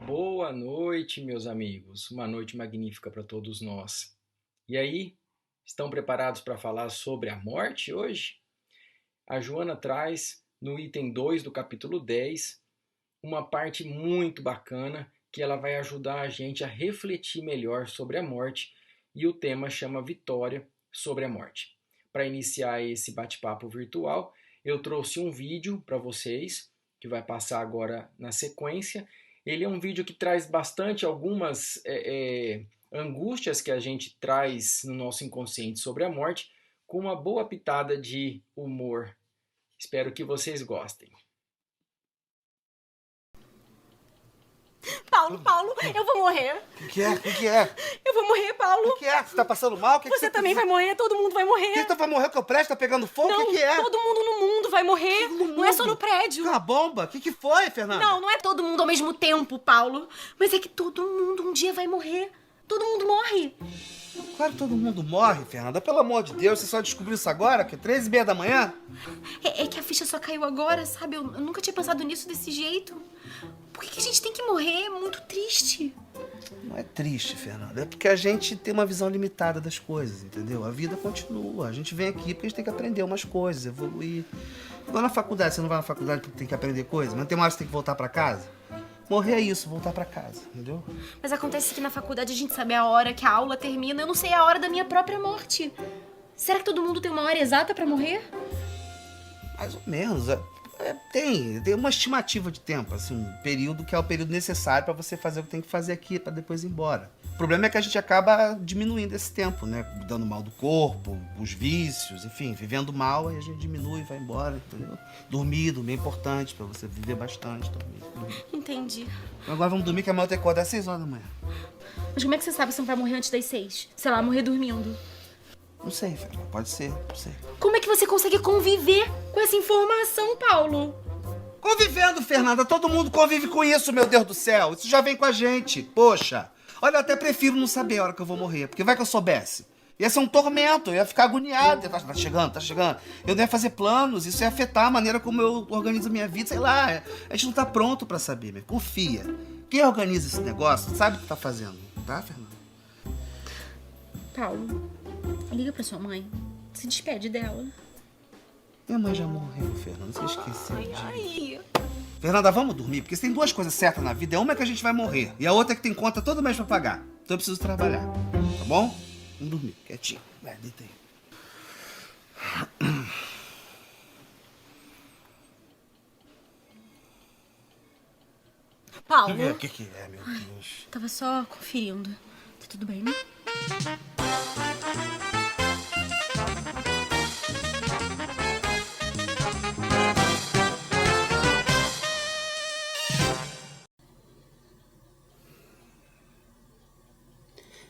Boa noite, meus amigos. Uma noite magnífica para todos nós. E aí, estão preparados para falar sobre a morte hoje? A Joana traz, no item 2 do capítulo 10, uma parte muito bacana que ela vai ajudar a gente a refletir melhor sobre a morte e o tema chama Vitória sobre a Morte. Para iniciar esse bate-papo virtual, eu trouxe um vídeo para vocês que vai passar agora na sequência. Ele é um vídeo que traz bastante algumas angústias que a gente traz no nosso inconsciente sobre a morte, com uma boa pitada de humor. Espero que vocês gostem. Paulo, eu vou morrer. Que é? Que é? Eu vou morrer, Paulo. Que é? Você tá passando mal? Que Você também vai morrer, todo mundo vai morrer. Que vai morrer? Que eu presto? Tá pegando fogo? Não, Que é? todo mundo no mundo vai morrer. Não é só no prédio. Uma bomba? Que foi, Fernanda? Não é todo mundo ao mesmo tempo, Paulo. Mas é que todo mundo um dia vai morrer. Todo mundo morre. Claro que todo mundo morre, Fernanda. Pelo amor de Deus, você só descobriu isso agora? Que 13h30 da manhã? É que a ficha só caiu agora, sabe? Eu nunca tinha pensado nisso desse jeito. Por que a gente tem que morrer? É muito triste. Não é triste, Fernanda. É porque a gente tem uma visão limitada das coisas, entendeu? A vida continua. A gente vem aqui porque a gente tem que aprender umas coisas, evoluir. Igual na faculdade. Você não vai na faculdade porque tem que aprender coisas, mas tem uma hora que você tem que voltar pra casa. Morrer é isso, voltar pra casa, entendeu? Mas acontece que na faculdade a gente sabe a hora que a aula termina. Eu não sei a hora da minha própria morte. Será que todo mundo tem uma hora exata pra morrer? Mais ou menos. Tem uma estimativa de tempo, assim, um período que é o período necessário pra você fazer o que tem que fazer aqui, pra depois ir embora. O problema é que a gente acaba diminuindo esse tempo, né? Dando mal do corpo, os vícios, enfim, vivendo mal, aí a gente diminui e vai embora, entendeu? Dormir é importante pra você viver bastante. Dormir. Entendi. Agora vamos dormir que amanhã eu tenho que acordar às 6h da manhã. Mas como é que você sabe que você não vai morrer antes das 6? Sei lá, morrer dormindo. Não sei, Fernanda, pode ser, não sei. Como é que você consegue conviver com essa informação, Paulo? Convivendo, Fernanda, todo mundo convive com isso, meu Deus do céu. Isso já vem com a gente, poxa. Olha, eu até prefiro não saber a hora que eu vou morrer, porque vai que eu soubesse. Ia ser um tormento, eu ia ficar agoniado. Tá chegando, tá chegando. Eu não ia fazer planos, isso ia afetar a maneira como eu organizo a minha vida, sei lá. A gente não tá pronto pra saber, meu. Confia. Quem organiza esse negócio sabe o que tá fazendo, tá, Fernanda? Paulo, liga pra sua mãe. Se despede dela. Minha mãe já morreu, Fernanda, você esqueceu. Ai. Fernanda, vamos dormir, porque se tem duas coisas certas na vida, uma é que a gente vai morrer e a outra é que tem conta todo mês pra pagar. Então eu preciso trabalhar, tá bom? Vamos dormir, quietinho. Vai, deita aí. Paulo. O que é, meu Deus? Tava só conferindo. Tá tudo bem, né?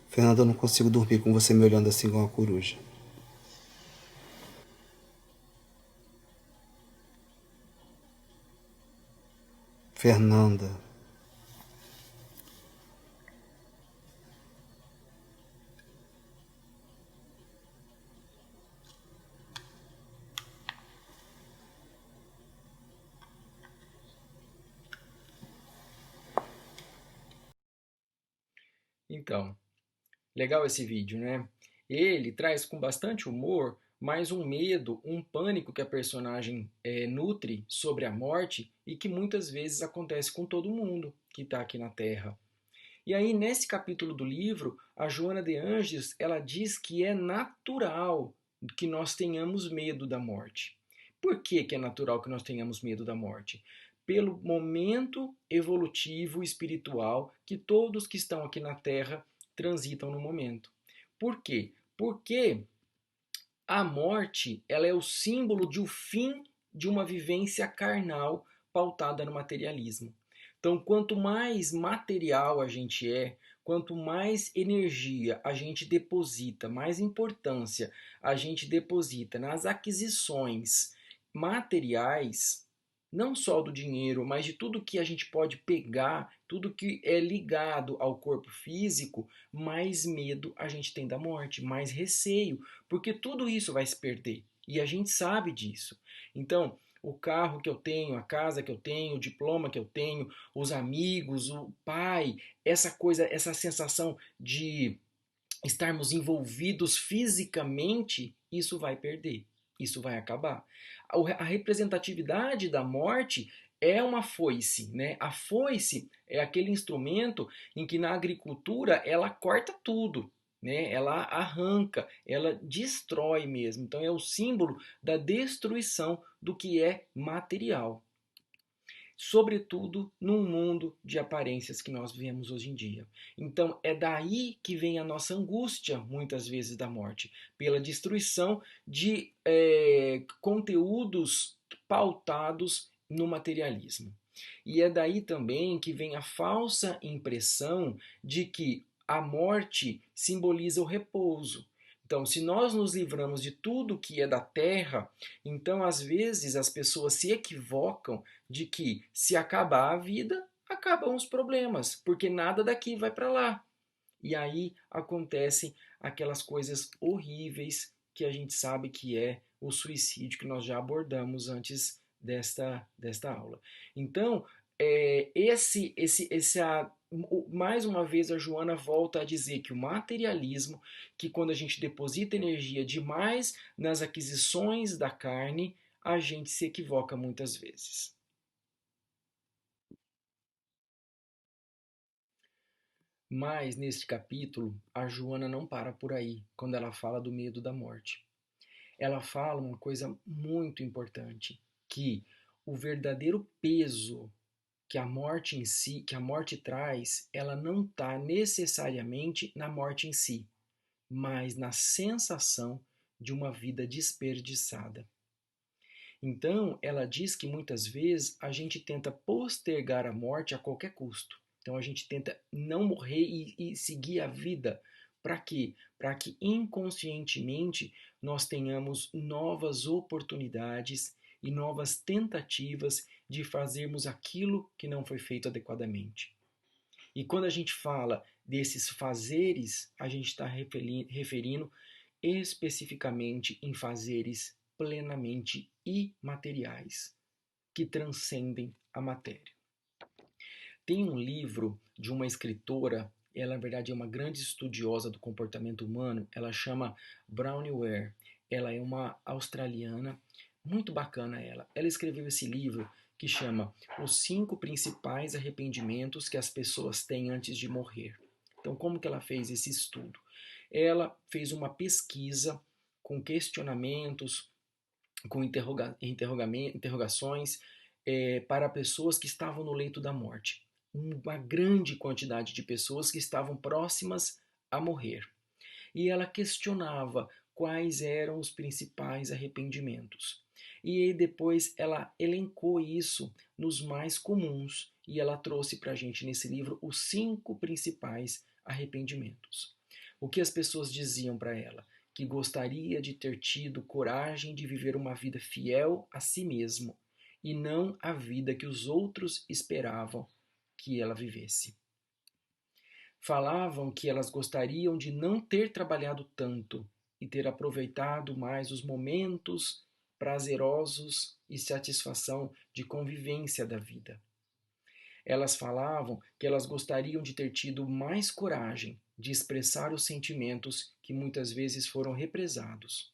Fernanda, eu não consigo dormir com você me olhando assim igual uma coruja. Fernanda. Então, legal esse vídeo, né? Ele traz com bastante humor mais um medo, um pânico que a personagem nutre sobre a morte e que muitas vezes acontece com todo mundo que está aqui na Terra. E aí, nesse capítulo do livro, a Joana de Anges, ela diz que é natural que nós tenhamos medo da morte. Por que é natural que nós tenhamos medo da morte? Pelo momento evolutivo espiritual que todos que estão aqui na Terra transitam no momento. Por quê? Porque a morte, ela é o símbolo de o fim de uma vivência carnal pautada no materialismo. Então, quanto mais material a gente é, quanto mais energia a gente deposita, mais importância a gente deposita nas aquisições materiais, não só do dinheiro, mas de tudo que a gente pode pegar, tudo que é ligado ao corpo físico, mais medo a gente tem da morte, mais receio, porque tudo isso vai se perder. E a gente sabe disso. Então, o carro que eu tenho, a casa que eu tenho, o diploma que eu tenho, os amigos, o pai, essa coisa, essa sensação de estarmos envolvidos fisicamente, isso vai perder, isso vai acabar. A representatividade da morte é uma foice, né? A foice é aquele instrumento em que na agricultura ela corta tudo, né? Ela arranca, ela destrói mesmo. Então é o símbolo da destruição do que é material, sobretudo num mundo de aparências que nós vivemos hoje em dia. Então é daí que vem a nossa angústia, muitas vezes, da morte, pela destruição de conteúdos pautados no materialismo. E é daí também que vem a falsa impressão de que a morte simboliza o repouso. Então, se nós nos livramos de tudo que é da terra, então às vezes as pessoas se equivocam de que se acabar a vida, acabam os problemas, porque nada daqui vai para lá. E aí acontecem aquelas coisas horríveis que a gente sabe que é o suicídio, que nós já abordamos antes desta aula. Então, mais uma vez a Joana volta a dizer que o materialismo, que quando a gente deposita energia demais nas aquisições da carne, a gente se equivoca muitas vezes. Mas neste capítulo, a Joana não para por aí, quando ela fala do medo da morte. Ela fala uma coisa muito importante, que o verdadeiro peso que a morte em si, que a morte traz, ela não está necessariamente na morte em si, mas na sensação de uma vida desperdiçada. Então, ela diz que muitas vezes a gente tenta postergar a morte a qualquer custo. Então, a gente tenta não morrer e seguir a vida. Para quê? Para que inconscientemente nós tenhamos novas oportunidades e novas tentativas de fazermos aquilo que não foi feito adequadamente. E quando a gente fala desses fazeres, a gente está referindo especificamente em fazeres plenamente imateriais, que transcendem a matéria. Tem um livro de uma escritora, ela na verdade é uma grande estudiosa do comportamento humano, ela chama Bronnie Ware. Ela é uma australiana, muito bacana ela. Ela escreveu esse livro que chama Os 5 Principais Arrependimentos que as Pessoas Têm Antes de Morrer. Então, como que ela fez esse estudo? Ela fez uma pesquisa com questionamentos, com interrogações para pessoas que estavam no leito da morte. Uma grande quantidade de pessoas que estavam próximas a morrer. E ela questionava quais eram os principais arrependimentos. E depois ela elencou isso nos mais comuns e ela trouxe para a gente nesse livro os 5 principais arrependimentos. O que as pessoas diziam para ela? Que gostaria de ter tido coragem de viver uma vida fiel a si mesmo e não a vida que os outros esperavam que ela vivesse. Falavam que elas gostariam de não ter trabalhado tanto e ter aproveitado mais os momentos prazerosos e satisfação de convivência da vida. Elas falavam que elas gostariam de ter tido mais coragem de expressar os sentimentos que muitas vezes foram represados.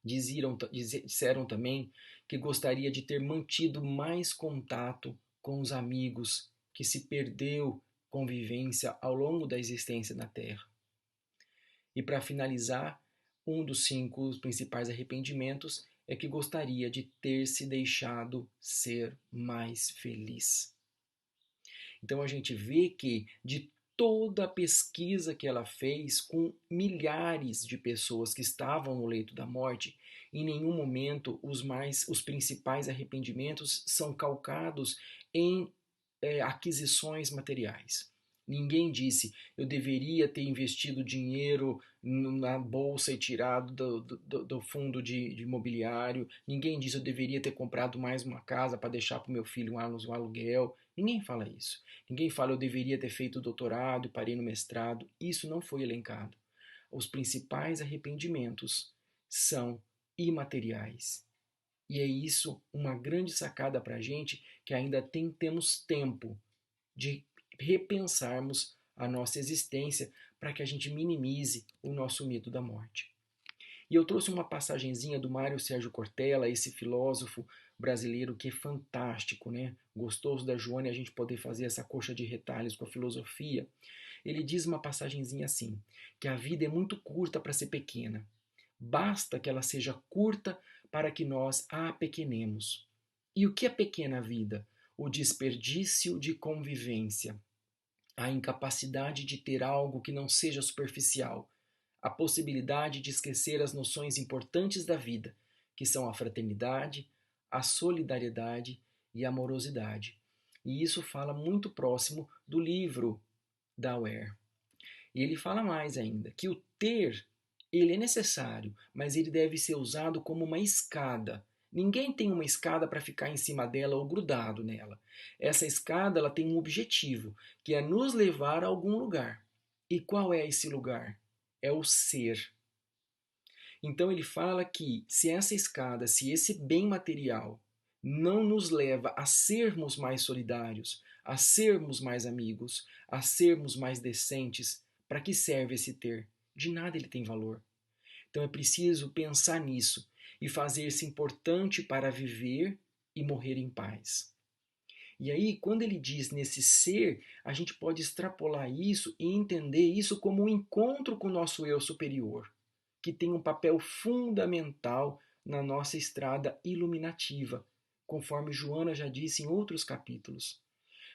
Disseram também que gostaria de ter mantido mais contato com os amigos que se perdeu convivência ao longo da existência na Terra. E para finalizar, um dos 5 principais arrependimentos é que gostaria de ter se deixado ser mais feliz. Então a gente vê que de toda a pesquisa que ela fez com milhares de pessoas que estavam no leito da morte, em nenhum momento os principais arrependimentos são calcados em aquisições materiais. Ninguém disse, eu deveria ter investido dinheiro na bolsa e tirado do fundo de imobiliário. Ninguém disse, eu deveria ter comprado mais uma casa para deixar para o meu filho um aluguel. Ninguém fala isso. Ninguém fala, eu deveria ter feito doutorado e parei no mestrado. Isso não foi elencado. Os principais arrependimentos são imateriais. E é isso uma grande sacada para a gente que ainda temos tempo de repensarmos a nossa existência para que a gente minimize o nosso medo da morte. E eu trouxe uma passagenzinha do Mário Sérgio Cortella, esse filósofo brasileiro que é fantástico, né? Gostoso da Joana e a gente poder fazer essa coxa de retalhos com a filosofia. Ele diz uma passagenzinha assim, que a vida é muito curta para ser pequena. Basta que ela seja curta para que nós a apequenemos. E o que é pequena vida? O desperdício de convivência, a incapacidade de ter algo que não seja superficial, a possibilidade de esquecer as noções importantes da vida, que são a fraternidade, a solidariedade e a amorosidade. E isso fala muito próximo do livro da Ware. E ele fala mais ainda, que o ter, ele é necessário, mas ele deve ser usado como uma escada. Ninguém tem uma escada para ficar em cima dela ou grudado nela. Essa escada ela tem um objetivo, que é nos levar a algum lugar. E qual é esse lugar? É o ser. Então ele fala que se essa escada, se esse bem material não nos leva a sermos mais solidários, a sermos mais amigos, a sermos mais decentes, para que serve esse ter? De nada ele tem valor. Então é preciso pensar nisso e fazer-se importante para viver e morrer em paz. E aí, quando ele diz nesse ser, a gente pode extrapolar isso e entender isso como um encontro com o nosso eu superior, que tem um papel fundamental na nossa estrada iluminativa, conforme Joana já disse em outros capítulos.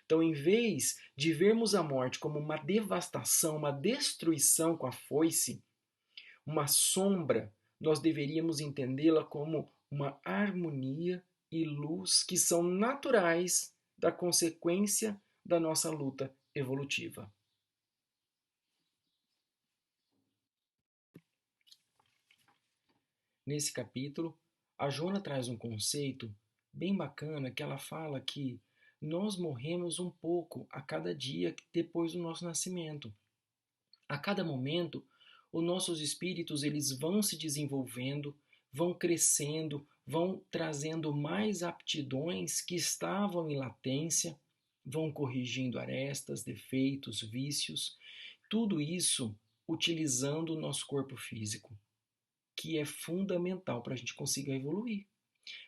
Então, em vez de vermos a morte como uma devastação, uma destruição com a foice, uma sombra, nós deveríamos entendê-la como uma harmonia e luz que são naturais da consequência da nossa luta evolutiva. Nesse capítulo, a Joana traz um conceito bem bacana que ela fala que nós morremos um pouco a cada dia depois do nosso nascimento. A cada momento, os nossos espíritos eles vão se desenvolvendo, vão crescendo, vão trazendo mais aptidões que estavam em latência, vão corrigindo arestas, defeitos, vícios, tudo isso utilizando o nosso corpo físico, que é fundamental para a gente conseguir evoluir.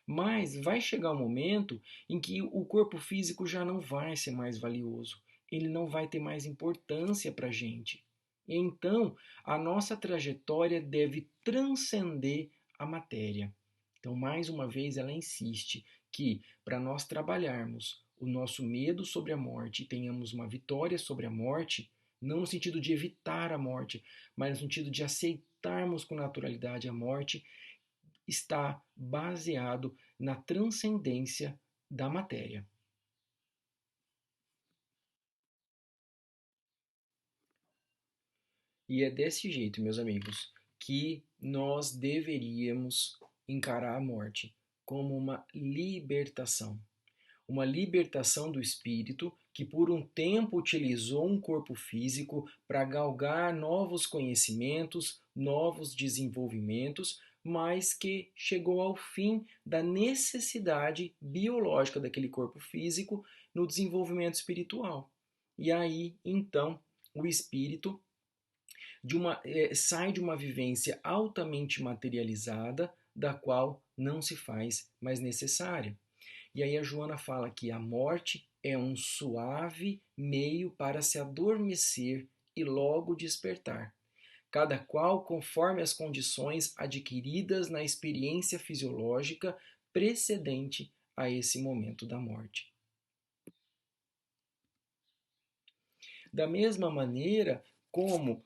Mas vai chegar um momento em que o corpo físico já não vai ser mais valioso, ele não vai ter mais importância para a gente. Então, a nossa trajetória deve transcender a matéria. Então, mais uma vez, ela insiste que para nós trabalharmos o nosso medo sobre a morte e tenhamos uma vitória sobre a morte, não no sentido de evitar a morte, mas no sentido de aceitarmos com naturalidade a morte, está baseado na transcendência da matéria. E é desse jeito, meus amigos, que nós deveríamos encarar a morte como uma libertação. Uma libertação do espírito que por um tempo utilizou um corpo físico para galgar novos conhecimentos, novos desenvolvimentos, mas que chegou ao fim da necessidade biológica daquele corpo físico no desenvolvimento espiritual. E aí, então, o espírito sai de uma vivência altamente materializada, da qual não se faz mais necessária. E aí a Joana fala que a morte é um suave meio para se adormecer e logo despertar, cada qual conforme as condições adquiridas na experiência fisiológica precedente a esse momento da morte. Da mesma maneira como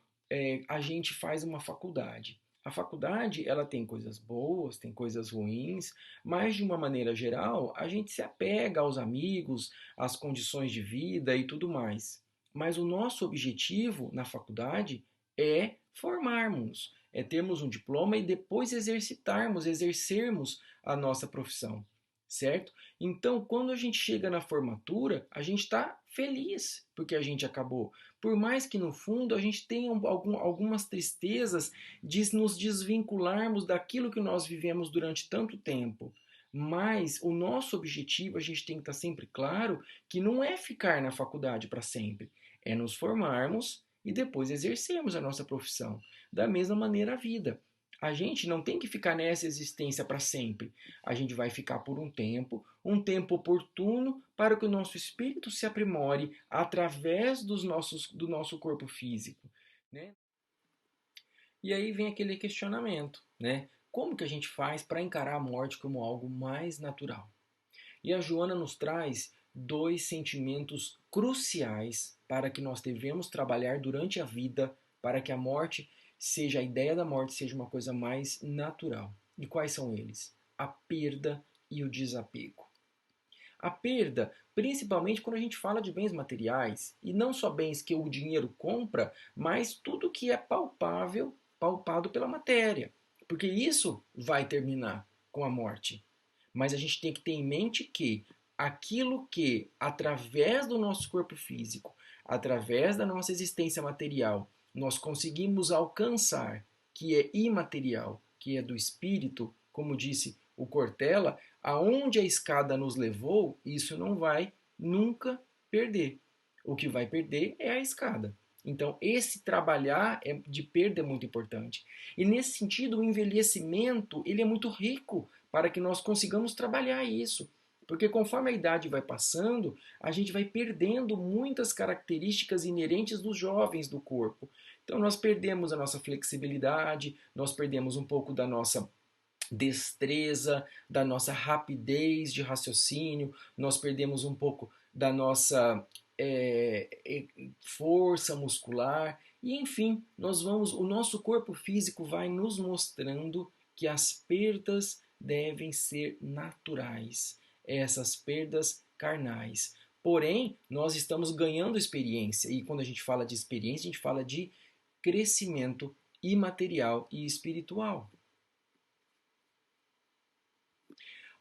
a gente faz uma faculdade. A faculdade ela tem coisas boas, tem coisas ruins, mas de uma maneira geral a gente se apega aos amigos, às condições de vida e tudo mais. Mas o nosso objetivo na faculdade é formarmos, é termos um diploma e depois exercermos a nossa profissão, certo? Então, quando a gente chega na formatura, a gente está feliz porque a gente acabou. Por mais que no fundo a gente tenha algumas tristezas de nos desvincularmos daquilo que nós vivemos durante tanto tempo. Mas o nosso objetivo, a gente tem que estar sempre claro que não é ficar na faculdade para sempre, é nos formarmos e depois exercermos a nossa profissão. Da mesma maneira a vida. A gente não tem que ficar nessa existência para sempre. A gente vai ficar por um tempo oportuno para que o nosso espírito se aprimore através do nosso corpo físico, né? E aí vem aquele questionamento, né? Como que a gente faz para encarar a morte como algo mais natural? E a Joana nos traz dois sentimentos cruciais para que nós devemos trabalhar durante a vida para que a morte seja, a ideia da morte seja uma coisa mais natural. E quais são eles? A perda e o desapego. A perda, principalmente quando a gente fala de bens materiais, e não só bens que o dinheiro compra, mas tudo que é palpável, palpado pela matéria. Porque isso vai terminar com a morte. Mas a gente tem que ter em mente que aquilo que, através do nosso corpo físico, através da nossa existência material, nós conseguimos alcançar, que é imaterial, que é do espírito, como disse o Cortella, aonde a escada nos levou, isso não vai nunca perder. O que vai perder é a escada. Então, esse trabalhar de perda é muito importante. E nesse sentido, o envelhecimento ele é muito rico para que nós consigamos trabalhar isso. Porque conforme a idade vai passando, a gente vai perdendo muitas características inerentes dos jovens do corpo. Então, nós perdemos a nossa flexibilidade, nós perdemos um pouco da nossa destreza, da nossa rapidez de raciocínio, nós perdemos um pouco da nossa força muscular e enfim, o nosso corpo físico vai nos mostrando que as perdas devem ser naturais, essas perdas carnais. Porém, nós estamos ganhando experiência e quando a gente fala de experiência, a gente fala de crescimento imaterial e espiritual.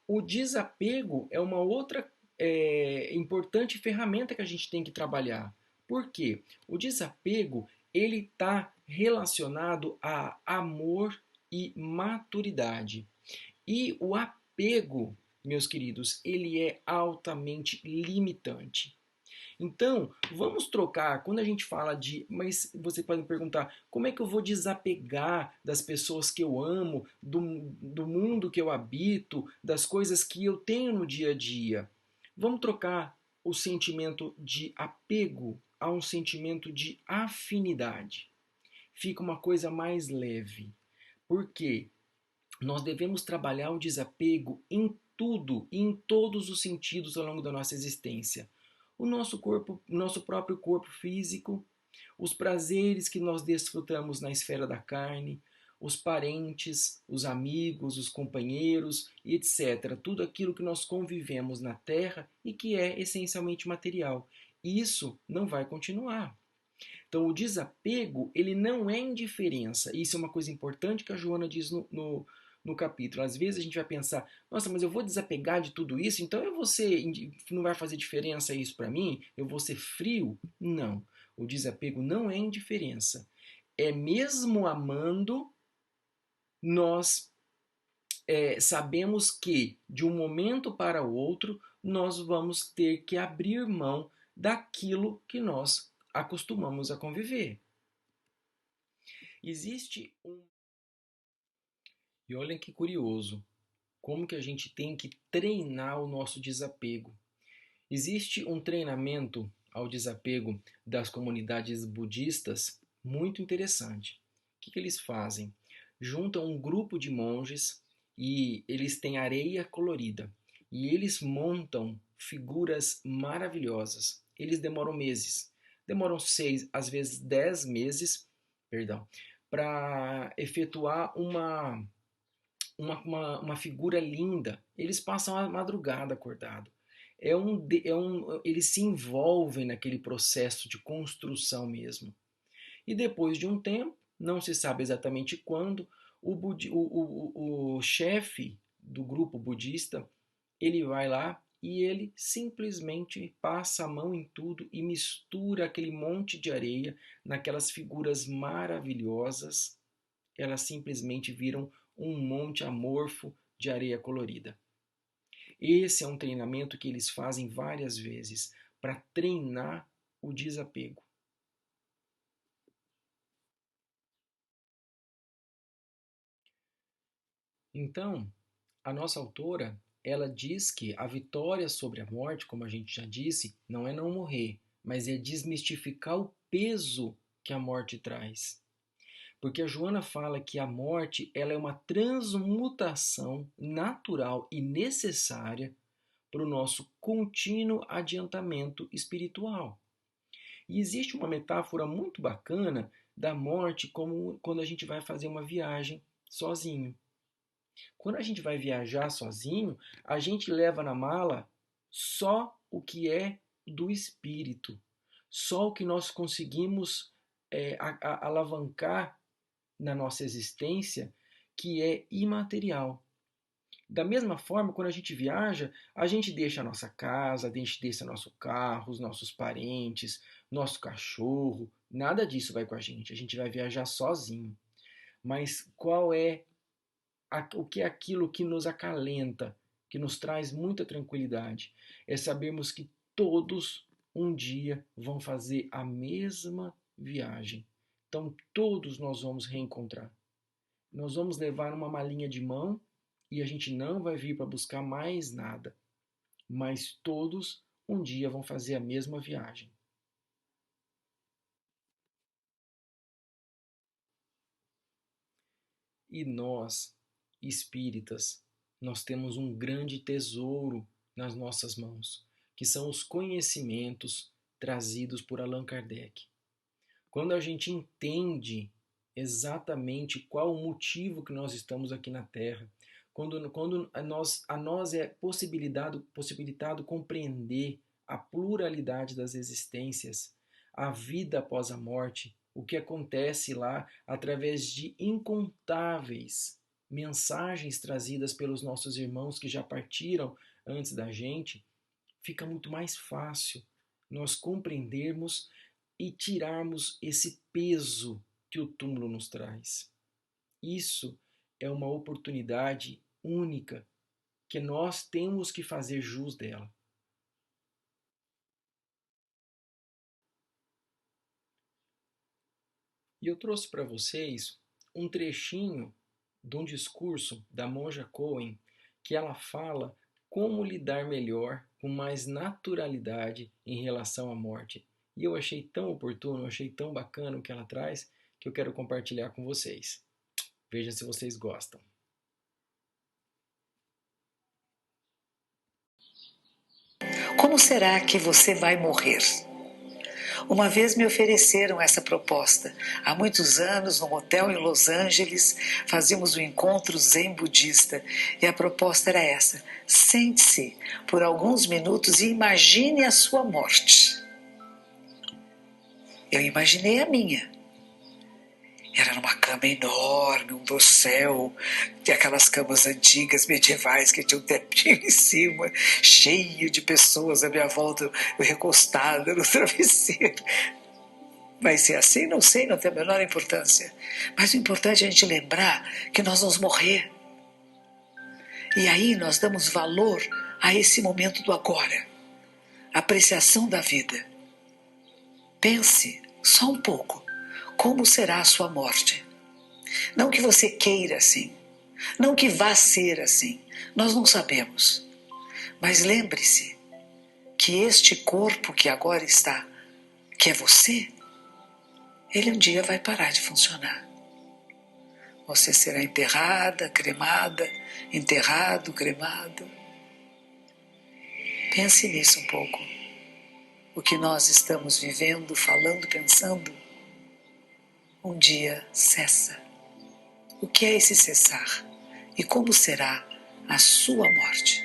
O desapego é uma outra importante ferramenta que a gente tem que trabalhar. Por quê? O desapego ele está relacionado a amor e maturidade. E o apego, meus queridos, ele é altamente limitante. Então, vamos trocar, quando a gente fala de, mas você pode me perguntar, como é que eu vou desapegar das pessoas que eu amo, do mundo que eu habito, das coisas que eu tenho no dia a dia? Vamos trocar o sentimento de apego a um sentimento de afinidade. Fica uma coisa mais leve. Por quê? Nós devemos trabalhar o desapego em tudo e em todos os sentidos ao longo da nossa existência. O nosso corpo, nosso próprio corpo físico, os prazeres que nós desfrutamos na esfera da carne, os parentes, os amigos, os companheiros, etc. Tudo aquilo que nós convivemos na Terra e que é essencialmente material. Isso não vai continuar. Então, o desapego, ele não é indiferença. Isso é uma coisa importante que a Joana diz no capítulo. Às vezes a gente vai pensar, nossa, mas eu vou desapegar de tudo isso, então eu vou ser, não vai fazer diferença isso para mim? Eu vou ser frio? Não. O desapego não é indiferença. É mesmo amando, nós sabemos que de um momento para o outro nós vamos ter que abrir mão daquilo que nós acostumamos a conviver. Existe um... E olhem que curioso, como que a gente tem que treinar o nosso desapego. Existe um treinamento ao desapego das comunidades budistas muito interessante. O que eles fazem? Juntam um grupo de monges e eles têm areia colorida. E eles montam figuras maravilhosas. Eles demoram meses. Demoram 6, às vezes 10 meses, para efetuar uma figura linda. Eles passam a madrugada acordado. Eles se envolvem naquele processo de construção mesmo. E depois de um tempo, não se sabe exatamente quando, o chefe do grupo budista, ele vai lá e ele simplesmente passa a mão em tudo e mistura aquele monte de areia naquelas figuras maravilhosas. Elas simplesmente viram um monte amorfo de areia colorida. Esse é um treinamento que eles fazem várias vezes para treinar o desapego. Então, a nossa autora, ela diz que a vitória sobre a morte, como a gente já disse, não é não morrer, mas é desmistificar o peso que a morte traz. Porque a Joana fala que a morte ela é uma transmutação natural e necessária para o nosso contínuo adiantamento espiritual. E existe uma metáfora muito bacana da morte como quando a gente vai fazer uma viagem sozinho. Quando a gente vai viajar sozinho, a gente leva na mala só o que é do espírito, só o que nós conseguimos alavancar na nossa existência, que é imaterial. Da mesma forma, quando a gente viaja, a gente deixa a nossa casa, a gente deixa nosso carro, os nossos parentes, nosso cachorro, nada disso vai com a gente vai viajar sozinho. Mas qual é o que é aquilo que nos acalenta, que nos traz muita tranquilidade? É sabermos que todos um dia vão fazer a mesma viagem. Então todos nós vamos reencontrar. Nós vamos levar uma malinha de mão e a gente não vai vir para buscar mais nada. Mas todos um dia vão fazer a mesma viagem. E nós, espíritas, nós temos um grande tesouro nas nossas mãos, que são os conhecimentos trazidos por Allan Kardec. Quando a gente entende exatamente qual o motivo que nós estamos aqui na Terra, quando a nós é possibilitado compreender a pluralidade das existências, a vida após a morte, o que acontece lá através de incontáveis mensagens trazidas pelos nossos irmãos que já partiram antes da gente, fica muito mais fácil nós compreendermos e tirarmos esse peso que o túmulo nos traz. Isso é uma oportunidade única que nós temos que fazer jus dela. E eu trouxe para vocês um trechinho de um discurso da monja Cohen, que ela fala como lidar melhor, com mais naturalidade em relação à morte. E eu achei tão oportuno, eu achei tão bacana o que ela traz, que eu quero compartilhar com vocês. Veja se vocês gostam. Como será que você vai morrer? Uma vez me ofereceram essa proposta. Há muitos anos, num hotel em Los Angeles, fazíamos um encontro zen budista. E a proposta era essa: sente-se por alguns minutos e imagine a sua morte. Eu imaginei a minha. Era numa cama enorme, um dossel, de aquelas camas antigas, medievais, que tinha um tepinho em cima, cheio de pessoas à minha volta, eu recostada no travesseiro. Vai ser assim? Não sei, não tem a menor importância. Mas o importante é a gente lembrar que nós vamos morrer. E aí nós damos valor a esse momento do agora, a apreciação da vida. Pense só um pouco. Como será a sua morte? Não que você queira assim, não que vá ser assim, nós não sabemos. Mas lembre-se que este corpo que agora está, que é você, ele um dia vai parar de funcionar. Você será enterrada, cremada, enterrado, cremado. Pense nisso um pouco. O que nós estamos vivendo, falando, pensando, um dia cessa. O que é esse cessar? E como será a sua morte?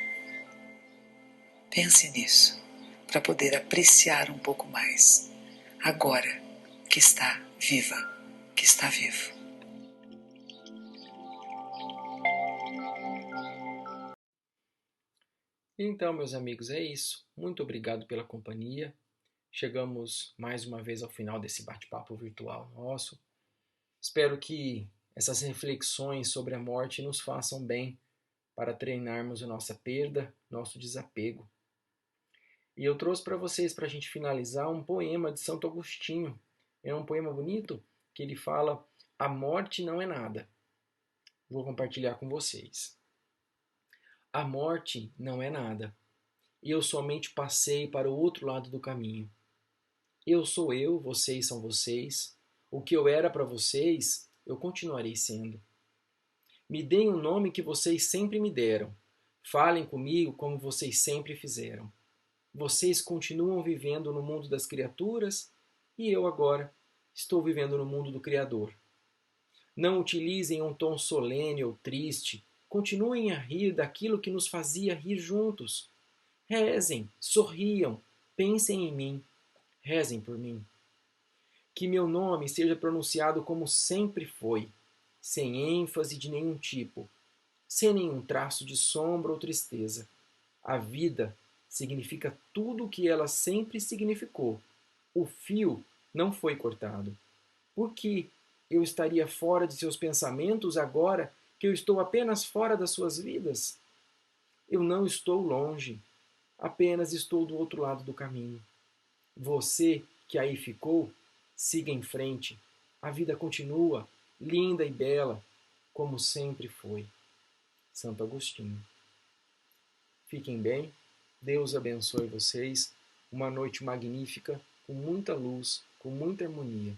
Pense nisso, para poder apreciar um pouco mais, agora que está viva, que está vivo. Então, meus amigos, é isso. Muito obrigado pela companhia. Chegamos mais uma vez ao final desse bate-papo virtual nosso. Espero que essas reflexões sobre a morte nos façam bem para treinarmos a nossa perda, nosso desapego. E eu trouxe para vocês, para a gente finalizar, um poema de Santo Agostinho. É um poema bonito que ele fala: a morte não é nada. Vou compartilhar com vocês. A morte não é nada. Eu somente passei para o outro lado do caminho. Eu sou eu, vocês são vocês. O que eu era para vocês, eu continuarei sendo. Me deem o nome que vocês sempre me deram. Falem comigo como vocês sempre fizeram. Vocês continuam vivendo no mundo das criaturas e eu agora estou vivendo no mundo do Criador. Não utilizem um tom solene ou triste. Continuem a rir daquilo que nos fazia rir juntos. Rezem, sorriam, pensem em mim. Rezem por mim. Que meu nome seja pronunciado como sempre foi, sem ênfase de nenhum tipo, sem nenhum traço de sombra ou tristeza. A vida significa tudo o que ela sempre significou. O fio não foi cortado. Por que eu estaria fora de seus pensamentos agora que eu estou apenas fora das suas vidas? Eu não estou longe, apenas estou do outro lado do caminho. Você que aí ficou, siga em frente. A vida continua, linda e bela, como sempre foi. Santo Agostinho. Fiquem bem, Deus abençoe vocês. Uma noite magnífica, com muita luz, com muita harmonia.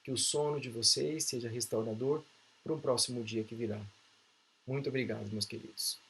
Que o sono de vocês seja restaurador para um próximo dia que virá. Muito obrigado, meus queridos.